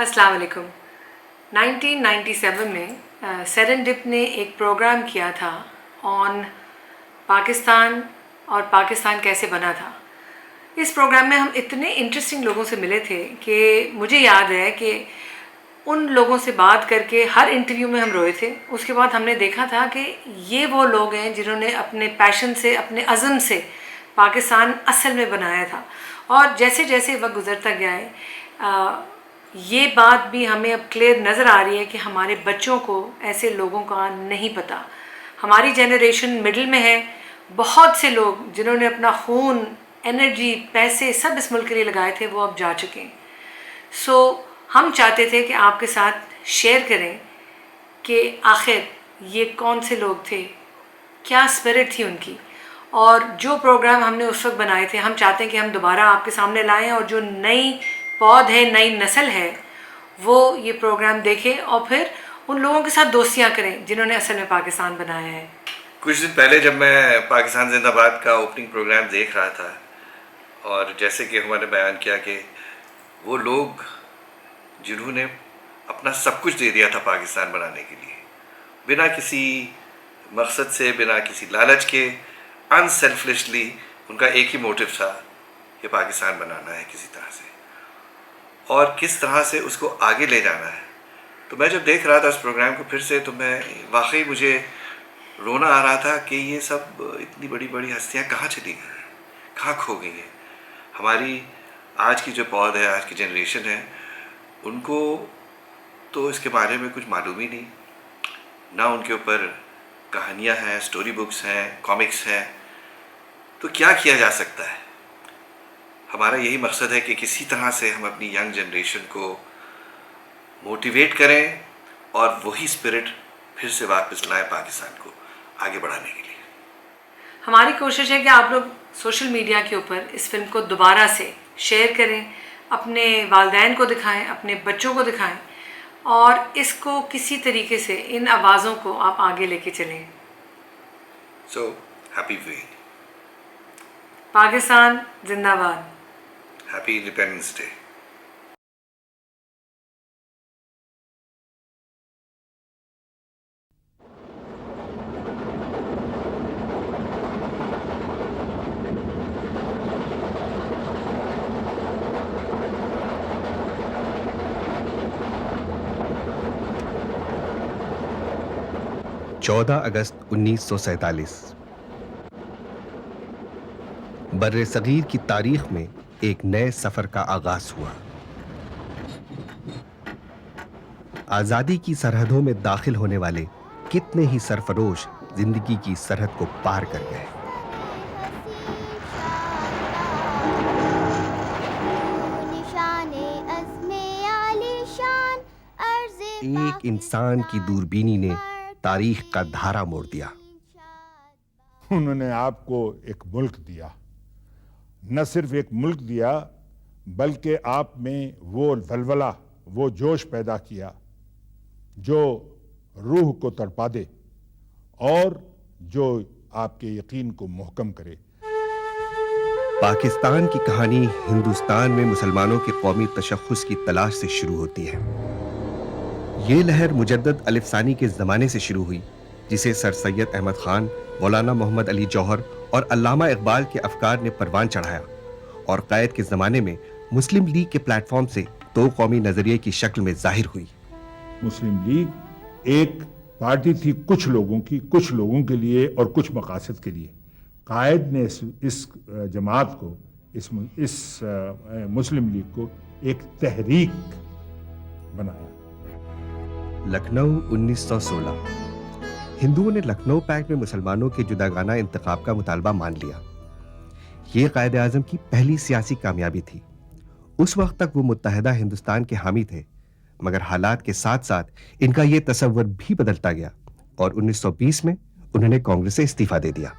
अस्सलाम वालेकुम। 1997 में सेरेंडिप ने एक प्रोग्राम किया था ऑन पाकिस्तान और पाकिस्तान कैसे बना था। इस प्रोग्राम में हम इतने इंटरेस्टिंग लोगों से मिले थे कि मुझे याद है कि उन लोगों से बात करके हर इंटरव्यू में हम रोए थे। उसके बाद हमने देखा था कि ये वो लोग हैं जिन्होंने अपने पैशन से, अपने अज़म से पाकिस्तान असल में बनाया था। और जैसे जैसे वक्त गुज़रता गया है ये बात भी हमें अब क्लियर नज़र आ रही है कि हमारे बच्चों को ऐसे लोगों का नहीं पता। हमारी जनरेशन मिडिल में है। बहुत से लोग जिन्होंने अपना खून, एनर्जी, पैसे सब इस मुल्क के लिए लगाए थे वो अब जा चुके हैं। सो हम चाहते थे कि आपके साथ शेयर करें कि आखिर ये कौन से लोग थे, क्या स्पिरिट थी उनकी, और जो प्रोग्राम हमने उस वक्त बनाए थे हम चाहते हैं कि हम दोबारा आपके सामने लाएं और जो नई पौध है, नई नस्ल है, वो ये प्रोग्राम देखे और फिर उन लोगों के साथ दोस्तियाँ करें जिन्होंने असल में पाकिस्तान बनाया है। कुछ दिन पहले जब मैं पाकिस्तान जिंदाबाद का ओपनिंग प्रोग्राम देख रहा था, और जैसे कि हमारे बयान किया कि वो लोग जिन्होंने अपना सब कुछ दे दिया था पाकिस्तान बनाने के लिए, बिना किसी मकसद से, बिना किसी लालच के, अनसेल्फिशली, उनका एक ही मोटिव था कि पाकिस्तान बनाना है किसी तरह से, और किस तरह से उसको आगे ले जाना है। तो मैं जब देख रहा था उस प्रोग्राम को फिर से, तो मैं वाकई मुझे रोना आ रहा था कि ये सब इतनी बड़ी बड़ी हस्तियाँ कहाँ चली गई हैं, कहाँ खो गई हैं। हमारी आज की जो पौध है, आज की जनरेशन है, उनको तो इसके बारे में कुछ मालूम ही नहीं, ना उनके ऊपर कहानियाँ हैं, स्टोरी बुक्स हैं, कॉमिक्स हैं। तो क्या किया जा सकता है? हमारा यही मकसद है कि किसी तरह से हम अपनी यंग जनरेशन को मोटिवेट करें और वही स्पिरिट फिर से वापस लाएं पाकिस्तान को आगे बढ़ाने के लिए। हमारी कोशिश है कि आप लोग सोशल मीडिया के ऊपर इस फिल्म को दोबारा से शेयर करें, अपने वालिदैन को दिखाएं, अपने बच्चों को दिखाएं, और इसको किसी तरीके से इन आवाज़ों को आप आगे लेके चलें। So happy viewing. पाकिस्तान जिंदाबाद। Happy independence day. चौदह अगस्त 1947 बर्रे सगीर की तारीख में एक नए सफर का आगाज हुआ। आजादी की सरहदों में दाखिल होने वाले कितने ही सरफरोश जिंदगी की सरहद को पार कर गए। एक इंसान की दूरबीनी ने तारीख का धारा मोड़ दिया। उन्होंने आपको एक मुल्क दिया, न सिर्फ एक मुल्क दिया बल्कि आप में वो वलवला, वो जोश पैदा किया जो रूह को तड़पा दे और जो आपके यकीन को मुहकम करे। पाकिस्तान की कहानी हिंदुस्तान में मुसलमानों के कौमी तशख़्ख़ुस की तलाश से शुरू होती है। ये लहर मुजद्दद अलिफ सानी के ज़माने से शुरू हुई, जिसे सर सैयद अहमद खान, मौलाना मोहम्मद अली जौहर और अल्लामा इकबाल के अफकार ने परवान चढ़ाया, और क़ायद के ज़माने में मुस्लिम लीग के प्लेटफॉर्म से दो कौमी नज़रिए की शक्ल में ज़ाहिर हुई। मुस्लिम लीग एक पार्टी थी कुछ लोगों की, कुछ लोगों के लिए और कुछ मकासद के लिए। क़ायद ने इस जमात को, इस मुस्लिम लीग को एक तहरीक बनाया। लखनऊ 1916। हिंदुओं ने लखनऊ पैक्ट में मुसलमानों के जुदागाना इंतखाब का मुतालबा मान लिया। ये कायदे आज़म की पहली सियासी कामयाबी थी। उस वक्त तक वो मुत्तहदा हिंदुस्तान के हामी थे, मगर हालात के साथ साथ इनका ये तसव्वुर भी बदलता गया और 1920 में उन्होंने कांग्रेस से इस्तीफा दे दिया।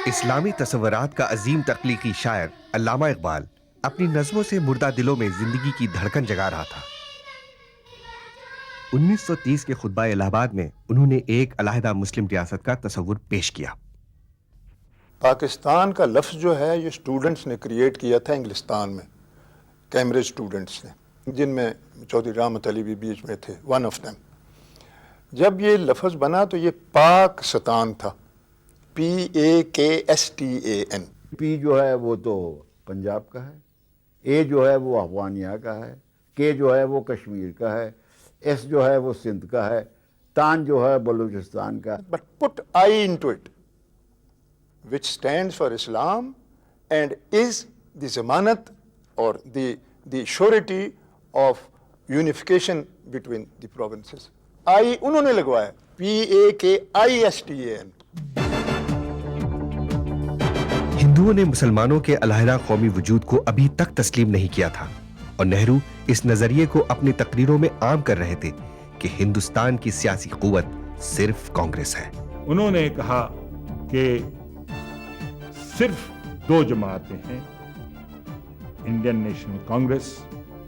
इस्लामी तसव्वुरात का अजीम तख्लीकी शायर अल्लामा इकबाल अपनी नज़्मों से मुर्दा दिलों में जिंदगी की धड़कन जगा रहा था। 1930 के खुतबा इलाहाबाद में उन्होंने एक अलहदा मुस्लिम रियासत का तसव्वुर पेश किया। پاکستان کا لفظ جو ہے یہ اسٹوڈنٹس نے کریٹ کیا تھا انگلستان میں، کیمبرج اسٹوڈنٹس نے، جن میں چودھری رحمت علی بھی بیچ میں تھے، ون آف دیم۔ جب یہ لفظ بنا تو یہ پاکستان تھا، PAKSTAN۔ پی جو ہے وہ تو پنجاب کا ہے، اے جو ہے وہ افغانیہ کا ہے، کے جو ہے وہ کشمیر کا ہے، ایس جو ہے وہ سندھ کا ہے، تان جو ہے بلوچستان کا۔ But put I into it, which stands for Islam and is the zamanat or the surety of unification between the provinces. I انہوں نے لگوایا، PAKISTAN۔ ہندوؤں نے مسلمانوں کے علیحدہ قومی وجود کو ابھی تک تسلیم نہیں کیا تھا، اور نہرو اس نظریے کو اپنی تقریروں میں عام کر رہے تھے کہ ہندوستان کی سیاسی قوت صرف کانگریس ہے۔ انہوں نے کہا کہ صرف دو جماعتیں ہیں، انڈین نیشنل کانگریس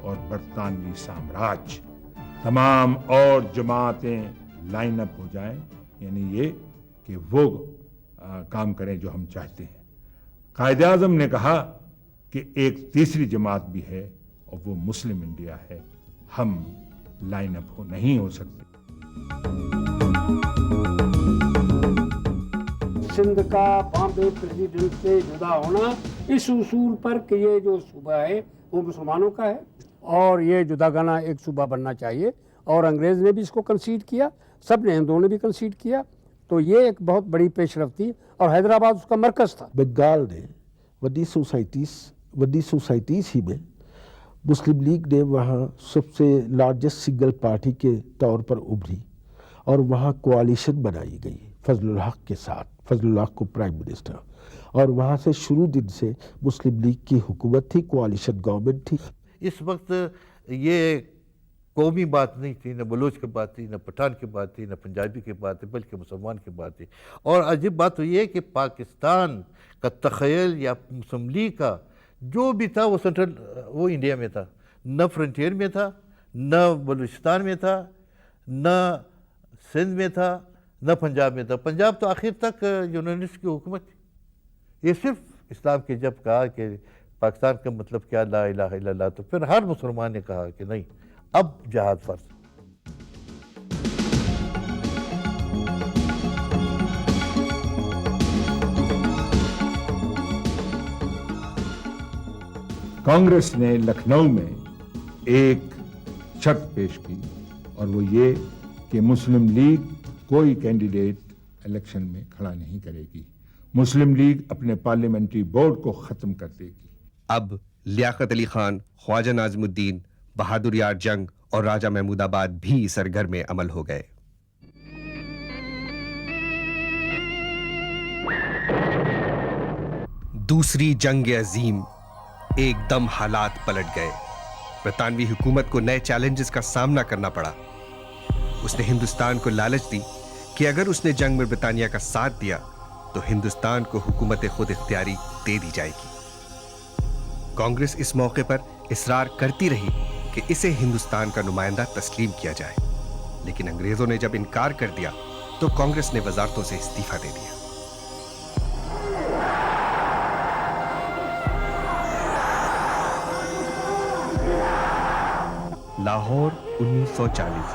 اور برطانوی سامراج، تمام اور جماعتیں لائن اپ ہو جائیں، یعنی یہ کہ وہ کام کریں جو ہم چاہتے ہیں۔ قائد اعظم نے کہا کہ ایک تیسری جماعت بھی ہے اور وہ مسلم انڈیا ہے، ہم لائن اپ نہیں ہو سکتے۔ سندھ کا بامبے پریزیڈنٹ سے جدا ہونا اس اصول پر کہ یہ جو صوبہ ہے وہ مسلمانوں کا ہے اور یہ جدا گانا ایک صوبہ بننا چاہیے، اور انگریز نے بھی اس کو کنسیڈ کیا، سب نے، ہندوؤں نے بھی کنسیڈ کیا، تو یہ ایک بہت بڑی پیش رفت تھی، اور حیدرآباد اس کا مرکز تھا۔ بنگال نے وڈی سوسائٹیز ہی میں مسلم لیگ نے وہاں سب سے لارجسٹ سنگل پارٹی کے طور پر ابھری، اور وہاں کوalition بنائی گئی فضل الحق کے ساتھ، فضل الحق کو پرائم منسٹر، اور وہاں سے شروع دن سے مسلم لیگ کی حکومت تھی، کوalition گورنمنٹ تھی۔ اس وقت یہ قومی بات نہیں تھی، نہ بلوچ کی بات تھی، نہ پٹھان کی بات تھی، نہ پنجابی کی بات تھی، بلکہ مسلمان کی بات تھی۔ اور عجیب بات تو یہ ہے کہ پاکستان کا تخیل یا مسلم لیگ کا جو بھی تھا وہ سینٹرل، وہ انڈیا میں تھا، نہ فرنٹیئر میں تھا، نہ بلوچستان میں تھا، نہ سندھ میں تھا، نہ پنجاب میں تھا۔ پنجاب تو آخر تک یونانسٹ کی حکومت تھی۔ یہ صرف اسلام کے جب کہا کہ پاکستان کا مطلب کیا، لا الہ الا اللہ، تو پھر ہر مسلمان نے کہا کہ نہیں، اب جہاد فرض۔ کانگریس نے لکھنؤ میں ایک شرط پیش کی، اور وہ یہ کہ مسلم لیگ کوئی کینڈیڈیٹ الیکشن میں کھڑا نہیں کرے گی، مسلم لیگ اپنے پارلیمنٹری بورڈ کو ختم کر دے گی۔ اب لیاقت علی خان، خواجہ ناظم الدین، بہادر یار جنگ اور راجہ محمود آباد بھی سرگرم میں عمل ہو گئے۔ دوسری جنگ عظیم، ایک دم حالات پلٹ گئے۔ برطانوی حکومت کو نئے چیلنجز کا سامنا کرنا پڑا۔ اس نے ہندوستان کو لالچ دی کہ اگر اس نے جنگ میں برطانیہ کا ساتھ دیا تو ہندوستان کو حکومت خود اختیاری دے دی جائے گی۔ کانگریس اس موقع پر اصرار کرتی رہی کہ اسے ہندوستان کا نمائندہ تسلیم کیا جائے، لیکن انگریزوں نے جب انکار کر دیا تو کانگریس نے وزارتوں سے استعفیٰ دے دیا۔ لاہور 1940۔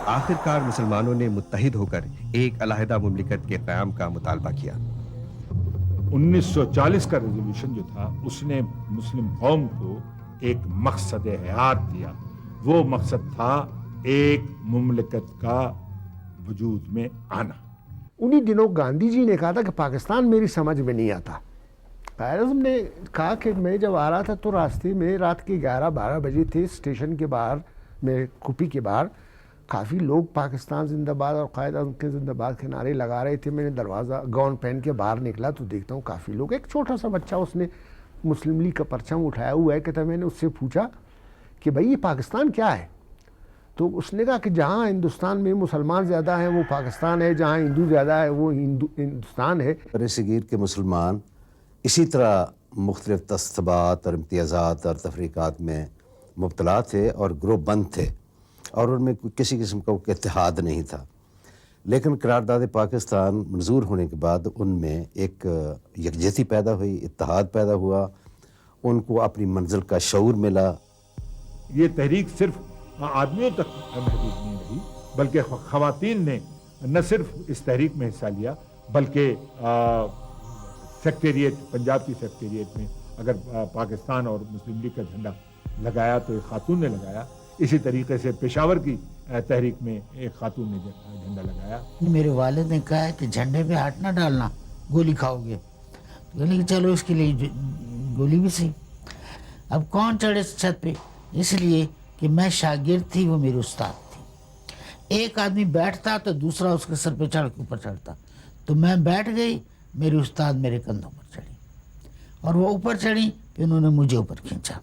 آخر کار مسلمانوں نے متحد ہو کر ایک علیحدہ مملکت کے قیام کا مطالبہ کیا۔ 1940 کا ریزولوشن جو تھا اس نے مسلم قوم کو ایک مقصد حیات دیا، وہ مقصد تھا ایک مملکت کا وجود میں آنا۔ انہی دنوں گاندھی جی نے کہا تھا کہ پاکستان میری سمجھ میں نہیں آتا۔ قائد اعظم نے کہا کہ میں جب آ رہا تھا تو راستے میں رات کے 11-12 بجے تھے، اسٹیشن کے باہر میں کھپی کے باہر کافی لوگ پاکستان زندہ باد اور قائد اعظم کے زندہ باد کے نعرے لگا رہے تھے۔ میں نے دروازہ گاؤن پہن کے باہر نکلا تو دیکھتا ہوں کافی لوگ، ایک چھوٹا سا بچہ اس نے مسلم لیگ کا پرچم اٹھایا ہوا ہے، کہتا میں نے اس سے پوچھا کہ بھائی یہ پاکستان کیا ہے؟ تو اس نے کہا کہ جہاں ہندوستان میں مسلمان زیادہ ہیں وہ پاکستان ہے، جہاں ہندو زیادہ ہے وہ ہندوستان ہے۔ برصغیر کے مسلمان اسی طرح مختلف تصبات اور امتیازات اور تفریقات میں مبتلا تھے اور گروپ بند تھے، اور ان میں کسی قسم کا اتحاد نہیں تھا۔ لیکن قرارداد پاکستان منظور ہونے کے بعد ان میں ایک یکجہتی پیدا ہوئی، اتحاد پیدا ہوا، ان کو اپنی منزل کا شعور ملا. یہ تحریک صرف آدمیوں تک محدود نہیں رہی، بلکہ خواتین نے نہ صرف اس تحریک میں حصہ لیا بلکہ سیکٹریٹ، پنجاب کی سیکٹریٹ میں اگر پاکستان اور مسلم لیگ کا جھنڈا لگایا تو ایک خاتون نے لگایا. اسی طریقے سے پشاور کی تحریک میں ایک خاتون نے جھنڈا لگایا. میرے والد نے کہا ہے کہ جھنڈے پہ ہاتھ نہ ڈالنا، گولی کھاؤ گے. تو کہ چلو اس کے لیے گولی بھی صحیح. اب کون چڑھے چھت پہ؟ اس لیے کہ میں شاگرد تھی، وہ میرے استاد تھی. ایک آدمی بیٹھتا تو دوسرا اس کے سر پہ چڑھ کے اوپر چڑھتا. تو میں بیٹھ گئی، میرے استاد میرے کندھوں پر چڑھی اور وہ اوپر چڑھی، پھر انہوں نے مجھے اوپر کھینچا.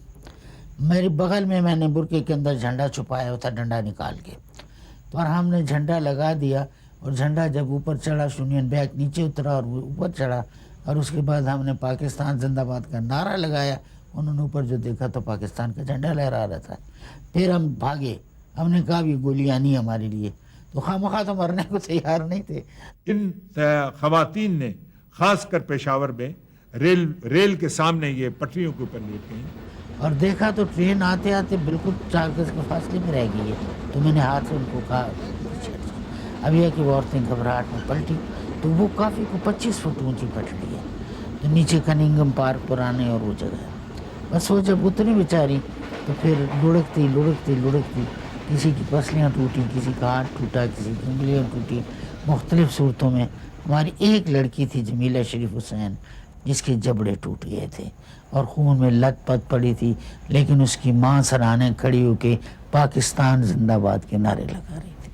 میرے بغل میں نے برقعے کے اندر جھنڈا چھپایا ہوا تھا، ڈنڈا نکال کے، تو اور ہم نے جھنڈا لگا دیا. اور جھنڈا جب اوپر چڑھا، یونین بیک نیچے اترا اور وہ اوپر چڑھا. اور اس کے بعد ہم نے پاکستان زندہ باد کا نعرہ لگایا. انہوں نے اوپر جو دیکھا تو پاکستان کا جھنڈا لہرا رہا تھا. پھر ہم بھاگے. ہم نے کہا یہ گولیاں نہیں ہمارے لیے، تو خواہ تو مرنے کو تیار نہیں تھے. ان خواتین نے خاص کر پشاور میں ریل کے سامنے یہ پٹریوں کے اوپر لیٹ گئیں اور دیکھا تو ٹرین آتے آتے بالکل 4 گز کے فاصلے میں رہ گئی ہے. تو میں نے ہاتھ سے ان کو کہا اب یہ کہ وہ عورتیں گھبراہٹ میں پلٹی. تو وہ کافی کو 25 فٹ اونچی پٹڑی ہے، تو نیچے کننگم پارک پرانے اور وہ جگہ ہے. بس وہ جب اتنی بیچاری تو پھر لڑکتی کسی کی پسلیاں ٹوٹی، کسی کا ہاتھ ٹوٹا، کسی کی انگلیاں ٹوٹی، مختلف صورتوں میں. ہماری ایک لڑکی تھی جمیلہ شریف حسین، جس کے جبڑے ٹوٹ گئے تھے اور خون میں لت پت پڑی تھی، لیکن اس کی ماں سرانے کھڑی ہو کے پاکستان زندہ باد کے نعرے لگا رہی تھی.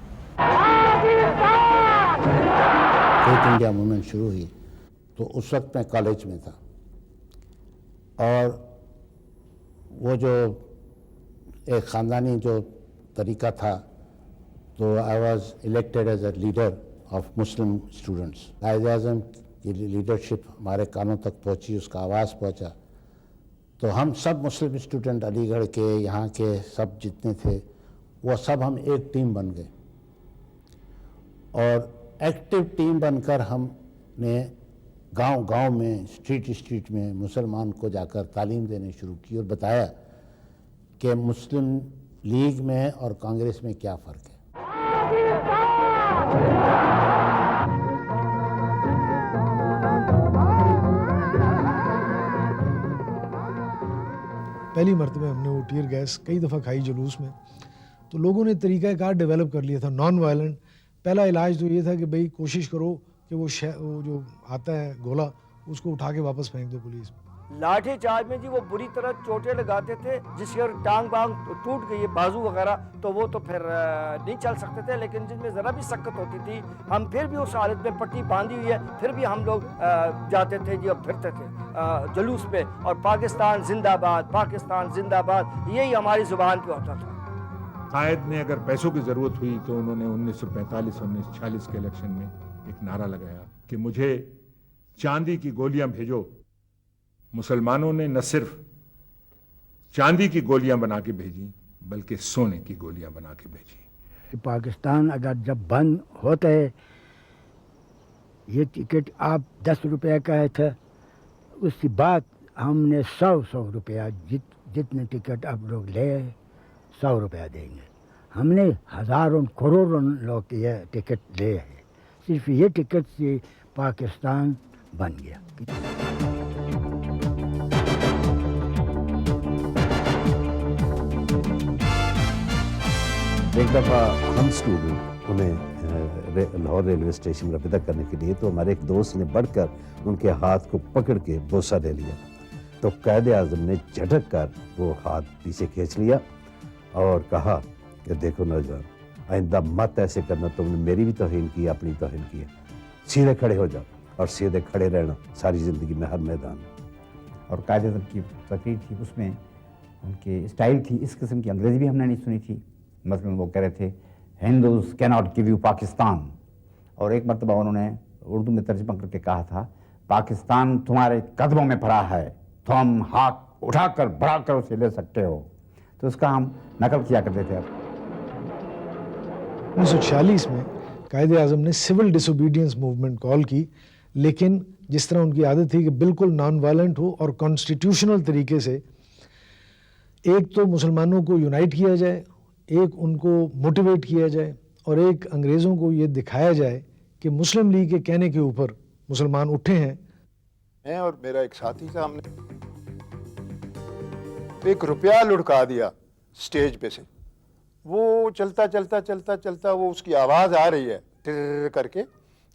کوئٹ انڈیا موومنٹ شروع ہوئی تو اس وقت میں کالج میں تھا، اور وہ جو ایک خاندانی جو طریقہ تھا، تو I was elected as a leader of Muslim students. Quaid Azam کی لیڈرشپ ہمارے کانوں تک پہنچی، اس کا آواز پہنچا. تو ہم سب مسلم اسٹوڈنٹ علی گڑھ کے، یہاں کے سب جتنے تھے، وہ سب ہم ایک ٹیم بن گئے، اور ایکٹیو ٹیم بن کر ہم نے گاؤں میں، اسٹریٹ میں مسلمان کو جا کر تعلیم دینے شروع کی اور بتایا کہ مسلم لیگ میں اور کانگریس میں کیا فرق ہے. پہلی مرتبہ ہم نے وہ ٹیئر گیس کئی دفعہ کھائی جلوس میں، تو لوگوں نے طریقہ کار ڈیولپ کر لیا تھا نان وائلنٹ. پہلا علاج تو یہ تھا کہ بھئی کوشش کرو کہ وہ جو آتا ہے گولا اس کو اٹھا کے واپس پھینک دو پولیس میں. لاٹھی چارج میں جی وہ بری طرح چوٹیں لگاتے تھے، جس کی ٹانگ بانگ ٹوٹ گئی ہے، بازو وغیرہ، تو وہ تو پھر نہیں چل سکتے تھے. لیکن جن میں ذرا بھی سکت ہوتی تھی، ہم پھر بھی اس حالت میں پٹی باندھی ہوئی ہے، پھر بھی ہم لوگ جاتے تھے جی اور پھرتے تھے جلوس میں، اور پاکستان زندہ باد، پاکستان زندہ باد، یہی ہماری زبان پہ ہوتا تھا. قائد نے اگر پیسوں کی ضرورت ہوئی تو انہوں نے 1945-1946 کے الیکشن میں ایک نعرہ لگایا کہ مجھے چاندی کی گولیاں بھیجو. مسلمانوں نے نہ صرف چاندی کی گولیاں بنا کے بھیجی بلکہ سونے کی گولیاں بنا کے بھیجی. پاکستان اگر جب بند ہوتا ہے، یہ ٹکٹ آپ 10 روپے کا ہے تھا، اس کے بعد ہم نے 100 روپیہ جتنے ٹکٹ آپ لوگ لے 100 روپیہ دیں گے. ہم نے ہزاروں کروڑوں لوگ یہ ٹکٹ لے ہیں، صرف یہ ٹکٹ سے پاکستان بن گیا. ایک دفعہ ہم اسٹوڈنٹ انہیں لاہور ریلوے اسٹیشن رابطہ کرنے کے لیے، تو ہمارے ایک دوست نے بڑھ کر ان کے ہاتھ کو پکڑ کے بوسہ لے لیا. تو قائد اعظم نے جھٹک کر وہ ہاتھ پیچھے کھینچ لیا اور کہا کہ دیکھو نوجوان، آئندہ مت ایسے کرنا، تم نے میری بھی توہین کی، اپنی توہین کی ہے. سیدھے کھڑے ہو جاؤ، اور سیدھے کھڑے رہنا ساری زندگی میں ہر میدان میں. اور قائد اعظم کی تقریر تھی، اس میں ان کی اسٹائل تھی، اس قسم کی انگریزی بھی ہم نے نہیں سنی تھی. مثلاً وہ کہہ رہے تھے ہندوز کیناٹ گیو یو پاکستان، اور ایک مرتبہ انہوں نے اردو میں ترجمہ کر کے کہا تھا پاکستان تمہارے قدموں میں پڑا ہے، تم ہاتھ اٹھا کر بڑھا کر اسے لے سکتے ہو. تو اس کا ہم نقل کیا کرتے تھے. 1946 میں कायदे आज़म ने सिविल डिसोबीडियंस मूवमेंट कॉल की, लेकिन जिस तरह उनकी आदत थी कि बिल्कुल नॉन वायलेंट हो और कॉन्स्टिट्यूशनल तरीके से एक तो मुसलमानों को यूनाइट किया जाए, एक उनको मोटिवेट किया जाए और एक अंग्रेज़ों को ये दिखाया जाए कि मुस्लिम लीग के कहने के ऊपर मुसलमान उठे हैं। मैं और मेरा एक साथी था, हमने 1 रुपया लुढ़का दिया स्टेज पे से। वो चलता चलता चलता चलता वो उसकी आवाज़ आ रही है टिर करके,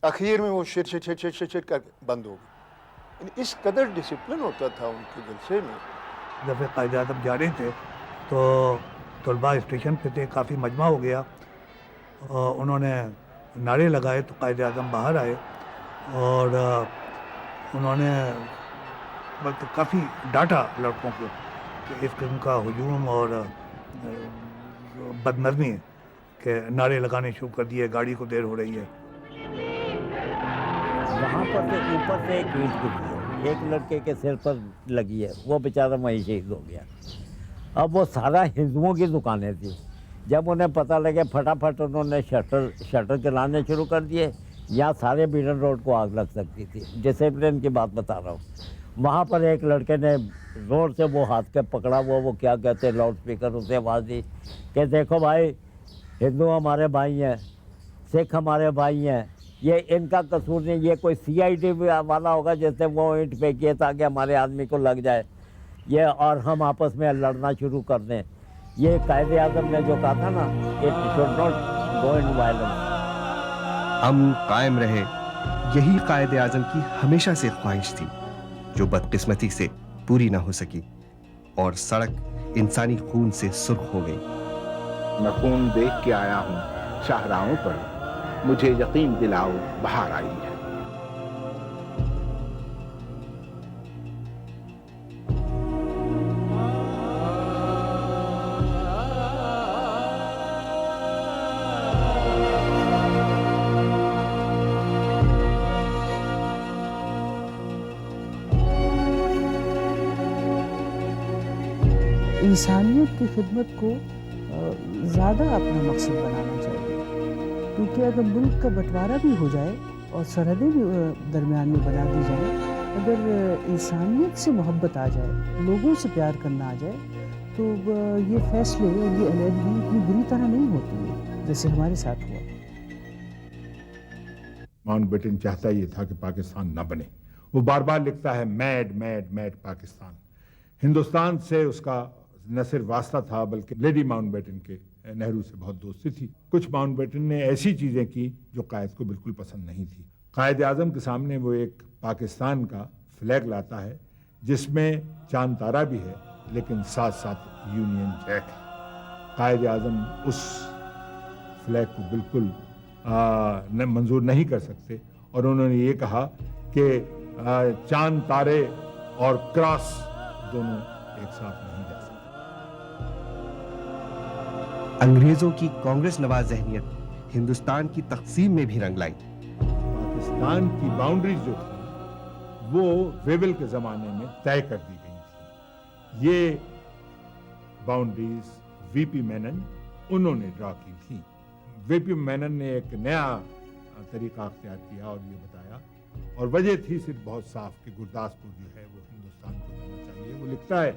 आखिर में वो shit shit shit shit shit shit करके बंद हो गई। इस कदर डिसिप्लिन होता था उनके जलसे में। जब कायदे आज़म जा रहे थे तो तलबा स्टेशन पे थे, काफ़ी मजमा हो गया, उन्होंने नारे लगाए तो कायदे आज़म बाहर आए और उन्होंने मतलब काफ़ी डांटा लड़कों को कि इस किस्म का हुजूम और बदनज़मी के नारे लगाने शुरू कर दिए, गाड़ी को देर हो रही है। वहाँ पर से ऊपर से एक ईंट गिरी है, एक लड़के के सिर पर लगी है, वो बेचारा वहीं शहीद हो गया। अब वो सारा हिंदुओं की दुकानें थी, जब उन्हें पता लगे फटाफट उन्होंने शटर जलाने शुरू कर दिए। यहाँ सारे बीडन रोड को आग लग सकती थी, डिसिप्लिन की बात बता रहा हूँ। वहाँ पर एक लड़के ने जोर से वो हाथ के पकड़ा, वो क्या कहते हैं लाउड स्पीकर, उसे आवाज़ दी कि देखो भाई, हिंदू हमारे भाई हैं, सिख हमारे भाई हैं, ये इनका कसूर नहीं, ये कोई CID वाला होगा जिसने वो ईंट फेंकी है ताकि हमारे आदमी को लग जाए ये और हम आपस में लड़ना शुरू कर दें। ये कायदे आज़म ने जो कहा था ना, it should not go in violence. अमन कायम रहे, यही कायदे आज़म की हमेशा से ख्वाहिश थी, जो बदकिस्मती से पूरी ना हो सकी और सड़क इंसानी खून से सुर्ख हो गई। मैं खून देख के आया हूँ शाहराहों पर, मुझे यकीन दिलाओ बाहर आई है। इंसानियत की खिदमत को ज़्यादा अपना मकसद बनाना चाहिए, क्योंकि अगर मुल्क का बंटवारा भी हो जाए और सरहदें भी दरमियान में बना दी जाए, अगर इंसानियत से मोहब्बत आ जाए, लोगों से प्यार करना आ जाए, तो ये फैसले और ये अलहदगी इतनी बुरी तरह नहीं होती है जैसे हमारे साथ हुआ। माउंटबेटन चाहता ये था कि पाकिस्तान न बने। वो बार बार लिखता है mad mad mad Pakistan. Hindustan से उसका न सिर्फ वास्ता था बल्कि लेडी माउंटबेटन के नेहरू से बहुत दोस्ती थी। कुछ माउंटबेटन ने ऐसी चीज़ें की जो कायद को बिल्कुल पसंद नहीं थी। कायद आज़म के सामने वो एक पाकिस्तान का फ्लैग लाता है जिसमें चांद तारा भी है, लेकिन साथ साथ यूनियन जैक है। कायद आज़म उस फ्लैग को बिल्कुल मंजूर नहीं कर सकते और उन्होंने ये कहा कि चांद तारे और क्रॉस दोनों एक साथ नहीं जा सकते। अंग्रेजों की कांग्रेस नवाज जहनियत हिंदुस्तान की तकसीम में भी रंग लाई। पाकिस्तान की बाउंड्रीज जो थी वो वेवल के जमाने में तय कर दी गई थी। ये बाउंड्रीज वीपी मेनन उन्होंने ड्रा की थी। वीपी मेनन ने एक नया तरीका अख्तियार किया और ये बताया, और वजह थी सिर्फ बहुत साफ कि गुरदासपुर जो है वो हिंदुस्तान को जाना चाहिए। वो लिखता है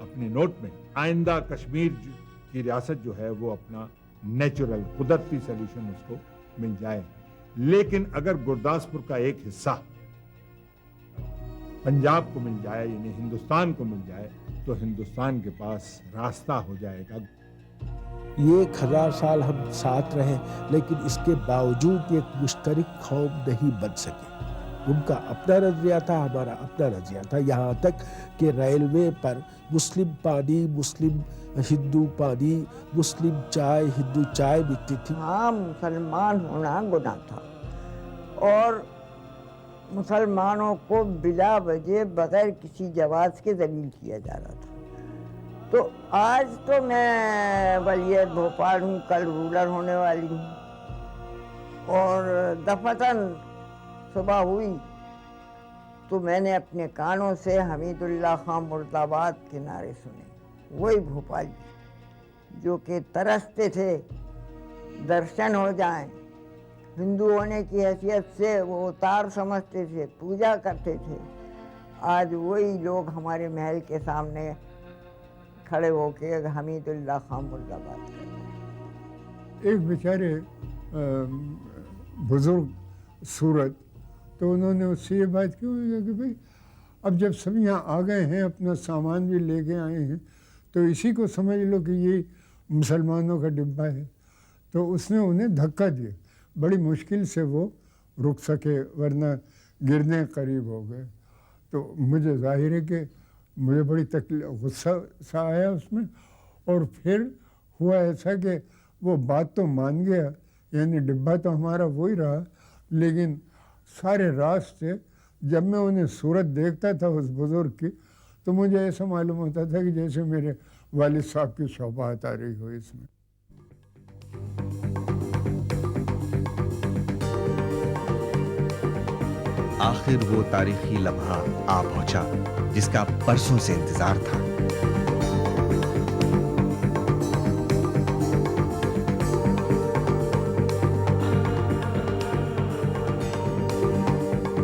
अपने नोट में, आइंदा कश्मीर की रियासत जो है वो अपना नेचुरल कुदरती सोल्यूशन उसको मिल जाए, लेकिन अगर गुरदासपुर का एक हिस्सा पंजाब को मिल जाए यानी हिंदुस्तान को मिल जाए तो हिंदुस्तान के पास रास्ता हो जाएगा। ये 1000 साल हम साथ रहे, लेकिन इसके बावजूद एक मुश्तरक कौम नहीं बन सके। उनका अपना नजरिया था, हमारा अपना नजरिया था, यहाँ तक कि रेलवे पर मुस्लिम पानी, मुस्लिम हिंदू पानी, मुस्लिम चाय, हिंदू चाय बिकती थी। हाँ, मुसलमान होना गुनाह था और मुसलमानों को बिला वजह बगैर किसी जवाज के जलील किया जा रहा था। तो आज तो मैं वलीयत भोपाल हूँ, कल रूलर होने वाली हूँ, और दफतन सुबह हुई तो मैंने अपने कानों से हमीदुल्लाह खां मुर्दाबाद के नारे सुने। वही भोपाली जो कि तरसते थे दर्शन हो जाएं, हिंदू होने की हैसियत से वो अवतार समझते थे, पूजा करते थे। आज वही लोग हमारे महल के सामने खड़े होके हमीदुल्लाह खान मुर्दाबाद कर रहे हैं। एक बेचारे बुजुर्ग सूरत, तो उन्होंने उससे ये बात क्यों कि भाई अब जब सब यहाँ आ गए हैं, अपना सामान भी लेके आए हैं, तो इसी को समझ लो कि ये मुसलमानों का डिब्बा है। तो उसने उन्हें धक्का दिया, बड़ी मुश्किल से वो रुक सके, वरना गिरने करीब हो गए। तो मुझे जाहिर है कि मुझे बड़ी गुस्सा सा आया उसमें, और फिर हुआ ऐसा कि वो बात तो मान गया, यानी डिब्बा तो हमारा वही रहा, लेकिन सारे रास्ते जब मैं उन्हें सूरत देखता था उस बुज़ुर्ग की, तो मुझे ऐसा मालूम होता था कि जैसे मेरे वालिद साहब की शौबात आ रही हो इसमें। आखिर वो तारीखी लम्हा आ पहुंचा जिसका बरसों से इंतजार था।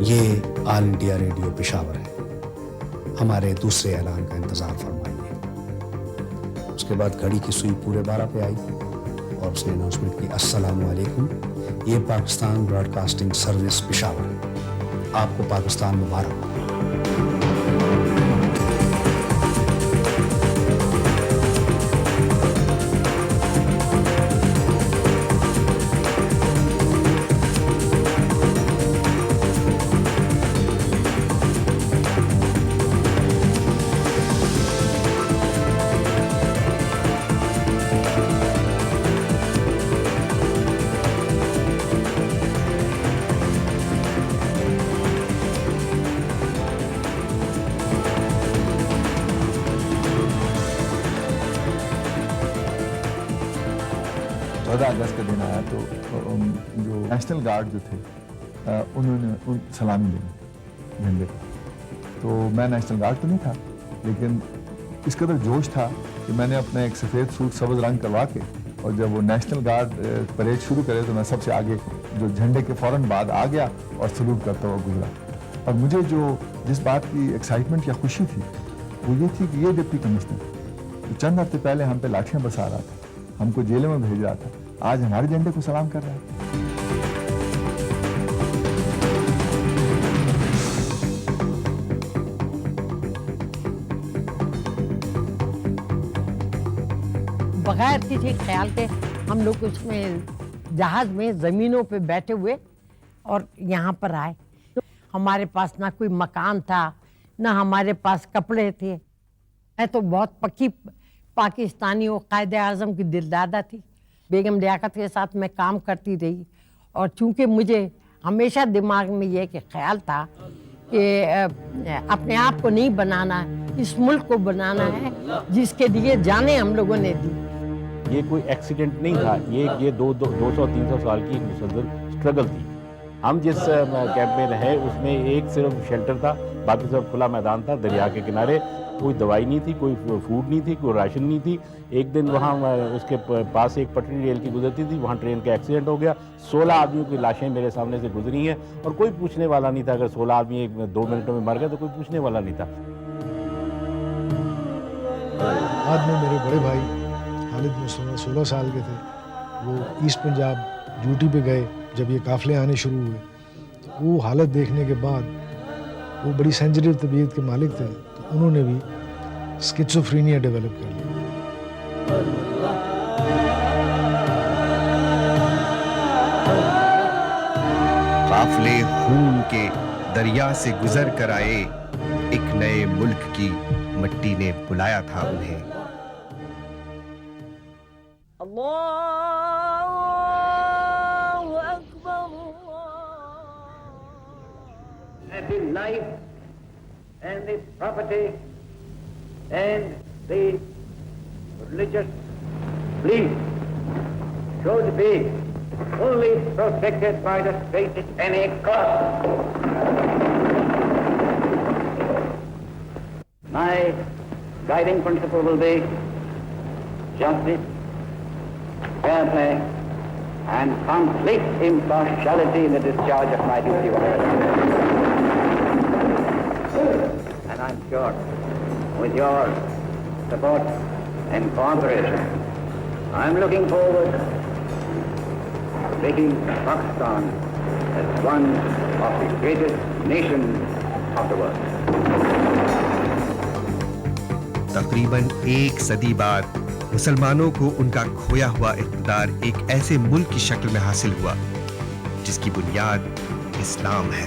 ये ऑल इंडिया रेडियो पेशावर है। हमारे दूसरे ऐलान का इंतजार फरमाइए। उसके बाद घड़ी की सुई पूरे 12 पे आई और उसने अनाउंसमेंट की, अस्सलामु अलैकुम, ये पाकिस्तान ब्रॉडकास्टिंग सर्विस पेशावर है, आपको पाकिस्तान मुबारक। अगस्त का दिन आया तो जो नेशनल गार्ड जो थे उन्होंने सलामी दी झंडे को। तो मैं नेशनल गार्ड तो नहीं था, लेकिन इस कदर जोश था कि मैंने अपना एक सफ़ेद सूट सब्ज़ रंग करवा के, और जब वो नेशनल गार्ड परेड शुरू करे तो मैं सबसे आगे जो झंडे के फ़ौरन बाद आ गया और सलूट करता हुआ गुजरा। और मुझे जो जिस बात की एक्साइटमेंट या खुशी थी वो ये थी कि ये डिप्टी कमिश्नर तो चंद हफ्ते पहले हम पे लाठियाँ बरसा रहा था, हमको जेलों में भेज रहा था, आज हमारे झंडे को सलाम कर रहा है। बगैर किसी ख्याल के हम लोग उसमें जहाज में ज़मीनों पे बैठे हुए और यहाँ पर आए। हमारे पास ना कोई मकान था, ना हमारे पास कपड़े थे। मैं तो बहुत पक्की पाकिस्तानी और कायदे आज़म की दिलदादा थी। बेगम लियाकत के साथ मैं काम करती रही, और चूंकि मुझे हमेशा दिमाग में ये कि ख्याल था कि अपने आप को नहीं बनाना है, इस मुल्क को बनाना है जिसके लिए जानें हम लोगों ने दी। ये कोई एक्सीडेंट नहीं था, ये 200-300 साल की एक मुसलसल स्ट्रगल थी। हम जिस कैंप में रहे उसमें एक सिर्फ शेल्टर था, बाकी सब खुला मैदान था, दरिया के किनारे। कोई दवाई नहीं थी, कोई फूड नहीं थी, कोई राशन नहीं थी। एक दिन वहाँ उसके पास एक पटरी रेल की गुजरती थी, वहाँ ट्रेन का एक्सीडेंट हो गया। 16 आदमियों की लाशें मेरे सामने से गुजरी हैं और कोई पूछने वाला नहीं था। अगर 16 आदमी 2 मिनटों में मर गए तो कोई पूछने वाला नहीं था। बाद में मेरे बड़े भाई खालिद मुस्तफा 16 साल के थे, वो ईस्ट पंजाब ड्यूटी पे गए। जब ये काफ़िले आने शुरू हुए तो वो हालत देखने के बाद, वो bड़ी सेंसिटिव तबीयत के मालिक थे, तो उन्होंने भी स्किज़ोफ्रेनिया डेवलप कर लिया। काफिले खून के दरिया से गुजर कर आए, एक नए मुल्क की मिट्टी ने बुलाया था उन्हें। The life and the property and the religious belief should be fully protected by the state at any cost. My guiding principle will be justice, fair play, and complete impartiality in the discharge of my duty. And I'm sure, with your support and cooperation, I'm looking forward to making Pakistan as one of the greatest nations of the world. तकरीबन एक सदी बाद मुसलमानों को उनका खोया हुआ इक़्तिदार एक ऐसे मुल्क की शक्ल में हासिल हुआ जिसकी बुनियाद इस्लाम है।